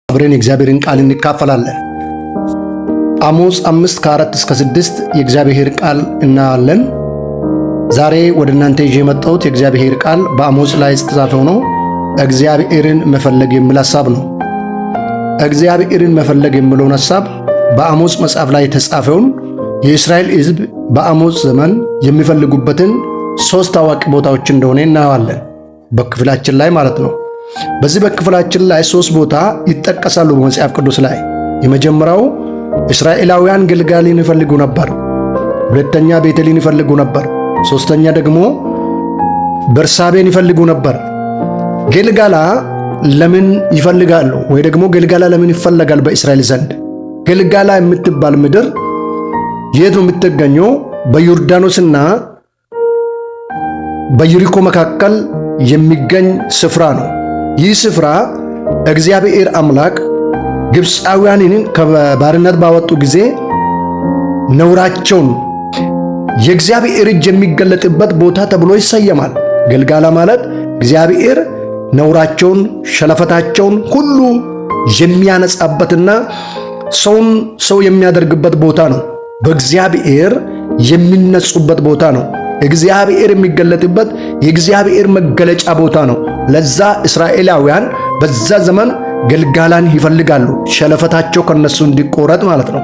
አብረን የእግዚአብሔርን ቃል እንካፈላለን። አሞጽ 5:4-6 የእግዚአብሔር ቃል እናያለን። ዛሬ ወደ እናንተ ይዤ የመጣሁት የእግዚአብሔር ቃል በአሞጽ ላይ የተጻፈው ነው። እግዚአብሔርን መፈለግ የሚል ሐሳብ ነው። እግዚአብሔርን መፈለግ የሚለውን ሐሳብ በአሞጽ መጽሐፍ ላይ የተጻፈውን የእስራኤል ሕዝብ በአሞጽ ዘመን የሚፈልጉበትን 3 ታዋቂ ቦታዎች እንደሆነ እናያለን፣ በክፍላችን ላይ ማለት ነው። በዚህ በክፍላችን ላይ 3 ቦታ ይጠቀሳሉ በመጽሐፍ ቅዱስ ላይ። የመጀመሪያው እስራኤላውያን ገልጋሊን ይፈልጉ ነበር። ሁለተኛ ቤቴልን ይፈልጉ ነበር። ሶስተኛ ደግሞ በርሳቤን ይፈልጉ ነበር። ገልጋላ ለምን ይፈልጋሉ? ወይ ደግሞ ገልጋላ ለምን ይፈለጋል በእስራኤል ዘንድ? ገልጋላ የምትባል ምድር የት ነው የምትገኘው? በዮርዳኖስና በይሪኮ መካከል የሚገኝ ስፍራ ነው። ይህ ስፍራ እግዚአብሔር አምላክ ግብፃውያንን ከባርነት ባወጡ ጊዜ ነውራቸውን የእግዚአብሔር እጅ የሚገለጥበት ቦታ ተብሎ ይሰየማል። ገልጋላ ማለት እግዚአብሔር ነውራቸውን፣ ሸለፈታቸውን ሁሉ የሚያነጻበትና ሰውን ሰው የሚያደርግበት ቦታ ነው። በእግዚአብሔር የሚነጹበት ቦታ ነው። እግዚአብሔር የሚገለጥበት የእግዚአብሔር መገለጫ ቦታ ነው። ለዛ እስራኤላውያን በዛ ዘመን ገልጋላን ይፈልጋሉ፣ ሸለፈታቸው ከነሱ እንዲቆረጥ ማለት ነው።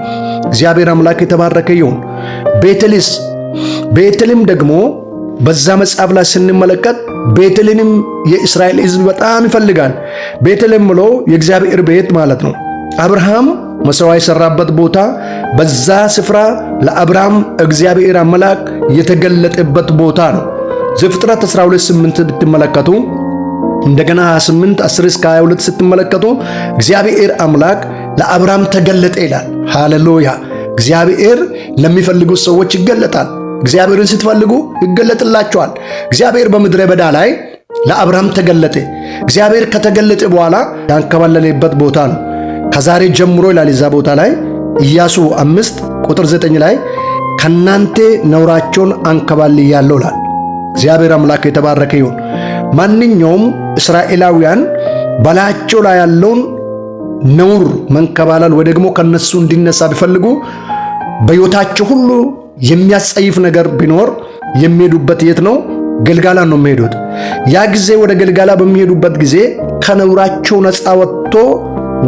እግዚአብሔር አምላክ የተባረከ ይሁን። ቤቴልም ደግሞ በዛ መጽሐፍ ላይ ስንመለከት ቤቴልንም የእስራኤል ሕዝብ በጣም ይፈልጋል። ቤቴልም ብሎ የእግዚአብሔር ቤት ማለት ነው። አብርሃም መሠዊያ የሠራበት ቦታ፣ በዛ ስፍራ ለአብርሃም እግዚአብሔር አምላክ የተገለጠበት ቦታ ነው። ዘፍጥረት 12:8 ብትመለከቱ እንደገና 28:10-22 ስትመለከቱ እግዚአብሔር አምላክ ለአብርሃም ተገለጠ ይላል። ሃሌሉያ! እግዚአብሔር ለሚፈልጉት ሰዎች ይገለጣል። እግዚአብሔርን ስትፈልጉ ይገለጥላቸዋል። እግዚአብሔር በምድረ በዳ ላይ ለአብርሃም ተገለጠ። እግዚአብሔር ከተገለጠ በኋላ ያንከባለለበት ቦታ ነው። ከዛሬ ጀምሮ ይላል እዛ ቦታ ላይ ኢያሱ 5:9 ላይ ከናንተ ነውራቸውን አንከባልያለሁ ይላል። እግዚአብሔር አምላክ የተባረከ ይሁን። ማንኛውም እስራኤላውያን በላያቸው ላይ ያለውን ነውር መንከባለል ወይ ደግሞ ከነሱ እንዲነሳ ቢፈልጉ በሕይወታቸው ሁሉ የሚያስጸይፍ ነገር ቢኖር የሚሄዱበት የት ነው? ገልጋላ ነው የሚሄዱት። ያ ጊዜ ወደ ገልጋላ በሚሄዱበት ጊዜ ከነውራቸው ነፃ ወጥቶ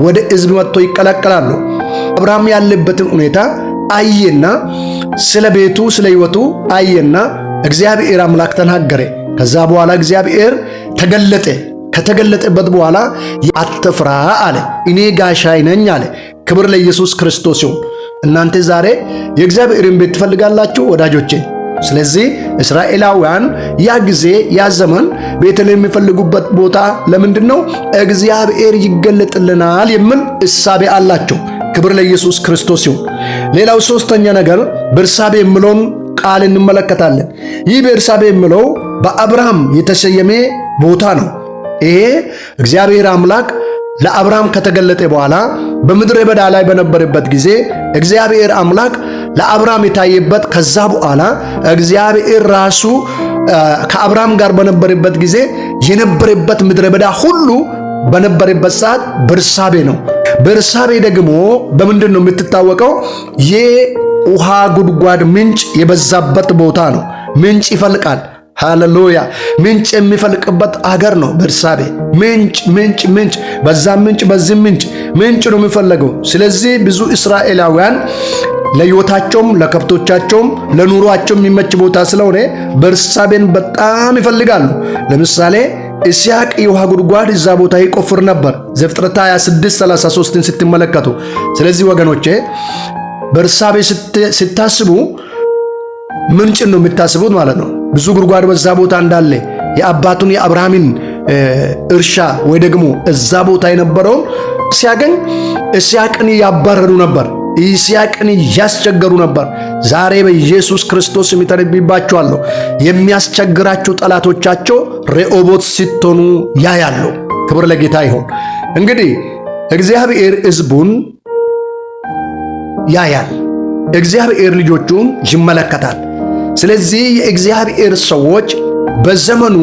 ወደ ሕዝብ መጥቶ ይቀላቀላሉ። አብርሃም ያለበትን ሁኔታ አየና ስለ ቤቱ ስለ ሕይወቱ አየና እግዚአብሔር አምላክ ተናገረ። ከዛ በኋላ እግዚአብሔር ተገለጠ። ከተገለጠበት በኋላ አትፍራ አለ። እኔ ጋሻዬ ነኝ አለ። ክብር ለኢየሱስ ክርስቶስ ይሁን። እናንተ ዛሬ የእግዚአብሔርን ቤት ትፈልጋላችሁ ወዳጆቼ። ስለዚህ እስራኤላውያን ያ ጊዜ ያ ዘመን ቤትን የሚፈልጉበት ቦታ ለምንድን ነው? እግዚአብሔር ይገለጥልናል የሚል እሳቤ አላቸው። ክብር ለኢየሱስ ክርስቶስ ይሁን። ሌላው ሶስተኛ ነገር በርሳቤ የሚለውን ቃል እንመለከታለን። ይህ በርሳቤ የሚለው በአብርሃም የተሰየመ ቦታ ነው። ይሄ እግዚአብሔር አምላክ ለአብርሃም ከተገለጠ በኋላ በምድረ በዳ ላይ በነበረበት ጊዜ እግዚአብሔር አምላክ ለአብርሃም የታየበት፣ ከዛ በኋላ እግዚአብሔር ራሱ ከአብርሃም ጋር በነበረበት ጊዜ የነበረበት ምድረ በዳ ሁሉ በነበረበት ሰዓት በርሳቤ ነው። በርሳቤ ደግሞ በምንድን ነው የምትታወቀው? የውሃ ጉድጓድ ምንጭ የበዛበት ቦታ ነው። ምንጭ ይፈልቃል። ሃሌሉያ! ምንጭ የሚፈልቅበት አገር ነው በርሳቤ። ምንጭ በዛም ምንጭ በዚህም ምንጭ ነው የሚፈለገው። ስለዚህ ብዙ እስራኤላውያን ለሕይወታቸውም ለከብቶቻቸውም ለኑሯቸው የሚመች ቦታ ስለሆነ በርሳቤን በጣም ይፈልጋሉ። ለምሳሌ ኢስሐቅ የውሃ ጉድጓድ እዛ ቦታ ይቆፍር ነበር፣ ዘፍጥረት 26:33ን ስትመለከቱ። ስለዚህ ወገኖቼ በርሳቤ ስታስቡ ምንጭን ነው የምታስቡት ማለት ነው። ብዙ ጉድጓድ በዛ ቦታ እንዳለ የአባቱን የአብርሃምን እርሻ ወይ ደግሞ እዛ ቦታ የነበረውን ሲያገኝ ኢስሐቅን ያባረሩ ነበር፣ ኢስሐቅን ያስቸገሩ ነበር። ዛሬ በኢየሱስ ክርስቶስ የሚተነብይባችኋለሁ። የሚያስቸግራችሁ ጠላቶቻቸው ሬኦቦት ስትሆኑ ያያሉ። ክብር ለጌታ ይሁን። እንግዲህ እግዚአብሔር ሕዝቡን ያያል፣ እግዚአብሔር ልጆቹን ይመለከታል። ስለዚህ የእግዚአብሔር ሰዎች በዘመኑ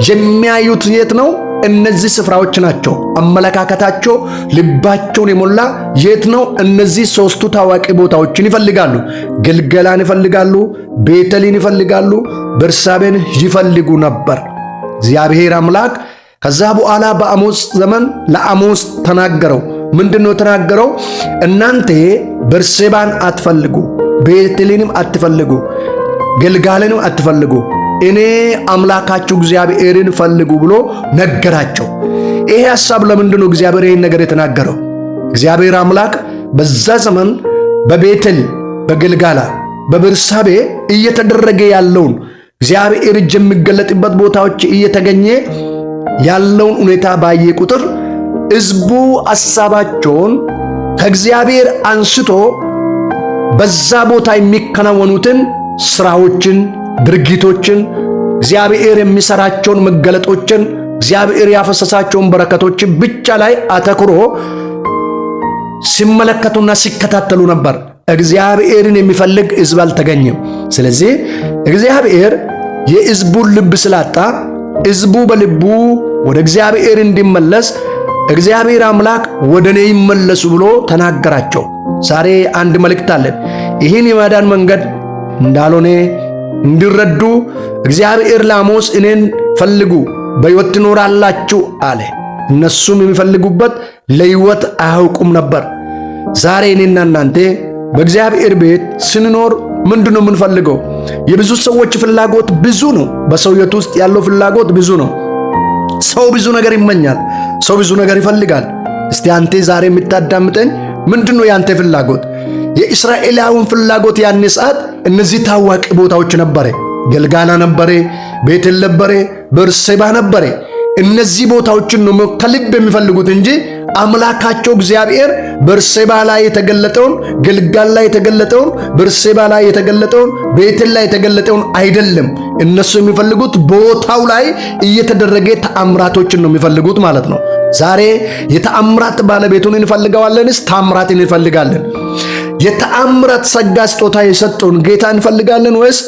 የሚያዩት የት ነው? እነዚህ ስፍራዎች ናቸው። አመለካከታቸው ልባቸውን የሞላ የት ነው? እነዚህ ሶስቱ ታዋቂ ቦታዎችን ይፈልጋሉ። ገልገላን ይፈልጋሉ፣ ቤተልን ይፈልጋሉ፣ ቤርሳቤን ይፈልጉ ነበር። እግዚአብሔር አምላክ ከዛ በኋላ በአሞጽ ዘመን ለአሞጽ ተናገረው። ምንድነው ተናገረው? እናንተ ቤርሳቤን አትፈልጉ፣ ቤተልንም አትፈልጉ፣ ገልጋልንም አትፈልጉ፣ እኔ አምላካችሁ እግዚአብሔርን ፈልጉ ብሎ ነገራቸው። ይሄ ሐሳብ ለምንድነው እግዚአብሔር ይሄን ነገር የተናገረው? እግዚአብሔር አምላክ በዛ ዘመን በቤተል፣ በገልጋላ፣ በቤርሳቤ እየተደረገ ያለውን እግዚአብሔር እጅ የሚገለጥበት ቦታዎች እየተገኘ ያለውን ሁኔታ ባየ ቁጥር ሕዝቡ ሐሳባቸውን ከእግዚአብሔር አንስቶ በዛ ቦታ የሚከናወኑትን ስራዎችን፣ ድርጊቶችን፣ እግዚአብሔር የሚሰራቸውን መገለጦችን፣ እግዚአብሔር ያፈሰሳቸውን በረከቶችን ብቻ ላይ አተኩሮ ሲመለከቱና ሲከታተሉ ነበር። እግዚአብሔርን የሚፈልግ ሕዝብ አልተገኘም። ስለዚህ እግዚአብሔር የሕዝቡን ልብ ስላጣ ሕዝቡ በልቡ ወደ እግዚአብሔር እንዲመለስ እግዚአብሔር አምላክ ወደ እኔ ይመለሱ ብሎ ተናገራቸው። ዛሬ አንድ መልእክት አለን። ይህን የማዳን መንገድ እንዳልሆነ እንዲረዱ እግዚአብሔር ለአሞጽ እኔን ፈልጉ በሕይወት ትኖራላችሁ አለ። እነሱም የሚፈልጉበት ለሕይወት አያውቁም ነበር። ዛሬ እኔና እናንተ በእግዚአብሔር ቤት ስንኖር ምንድነው የምንፈልገው? የብዙ ሰዎች ፍላጎት ብዙ ነው። በሰው ሕይወት ውስጥ ያለው ፍላጎት ብዙ ነው። ሰው ብዙ ነገር ይመኛል። ሰው ብዙ ነገር ይፈልጋል። እስቲ አንተ ዛሬ የምታዳምጠኝ ምንድነው ያንተ ፍላጎት? የእስራኤላውን ፍላጎት ያኔ ሰዓት እነዚህ ታዋቂ ቦታዎች ነበረ። ገልጋላ ነበረ፣ ቤቴል ነበረ፣ ቤርሳቤ ነበረ። እነዚህ ቦታዎችን ነው ከልብ የሚፈልጉት እንጂ አምላካቸው እግዚአብሔር ቤርሳቤ ላይ የተገለጠውን፣ ገልጋላ ላይ የተገለጠውን፣ ቤርሳቤ ላይ የተገለጠውን፣ ቤቴል ላይ የተገለጠውን አይደለም። እነሱ የሚፈልጉት ቦታው ላይ እየተደረገ ተአምራቶችን ነው የሚፈልጉት ማለት ነው። ዛሬ የተአምራት ባለቤቱን እንፈልገዋለንስ? ተአምራትን እንፈልጋለን? የተአምራት ጸጋ ስጦታ የሰጠውን ጌታ እንፈልጋለን ወይስ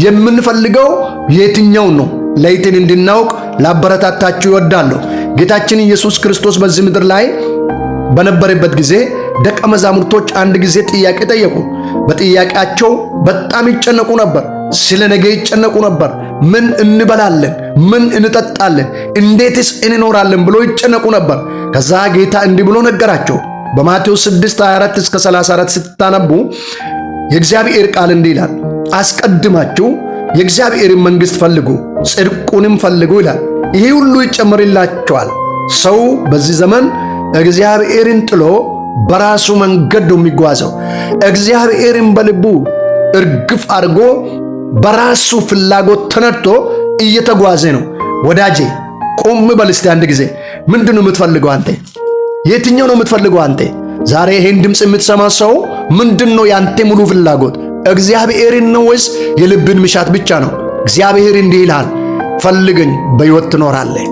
የምንፈልገው የትኛውን ነው? ለይትን እንድናውቅ ላበረታታችሁ ይወዳለሁ። ጌታችን ኢየሱስ ክርስቶስ በዚህ ምድር ላይ በነበረበት ጊዜ ደቀ መዛሙርቶች አንድ ጊዜ ጥያቄ ጠየቁ። በጥያቄያቸው በጣም ይጨነቁ ነበር። ስለ ነገ ይጨነቁ ነበር። ምን እንበላለን? ምን እንጠጣለን? እንዴትስ እንኖራለን ብሎ ይጨነቁ ነበር። ከዛ ጌታ እንዲህ ብሎ ነገራቸው። በማቴዎስ 6:24 እስከ 34 ስታነቡ የእግዚአብሔር ቃል እንዲህ ይላል፣ አስቀድማችሁ የእግዚአብሔርን መንግሥት ፈልጉ፣ ጽድቁንም ፈልጉ ይላል፣ ይህ ሁሉ ይጨመርላችኋል። ሰው በዚህ ዘመን እግዚአብሔርን ጥሎ በራሱ መንገድ ነው የሚጓዘው። እግዚአብሔርን በልቡ እርግፍ አድርጎ በራሱ ፍላጎት ተነድቶ እየተጓዘ ነው። ወዳጄ ቆም በል እስቲ አንድ ጊዜ። ምንድነው የምትፈልገው አንተ? የትኛው ነው የምትፈልገው አንተ? ዛሬ ይሄን ድምፅ የምትሰማ ሰው ምንድነው ያንተ ሙሉ ፍላጎት? እግዚአብሔርን ነው ወይስ የልብን ምሻት ብቻ ነው? እግዚአብሔር እንዲህ ይላል፣ ፈልገኝ በሕይወት ትኖራለህ፣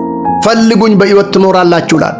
ፈልጉኝ በሕይወት ትኖራላችሁ ይላል።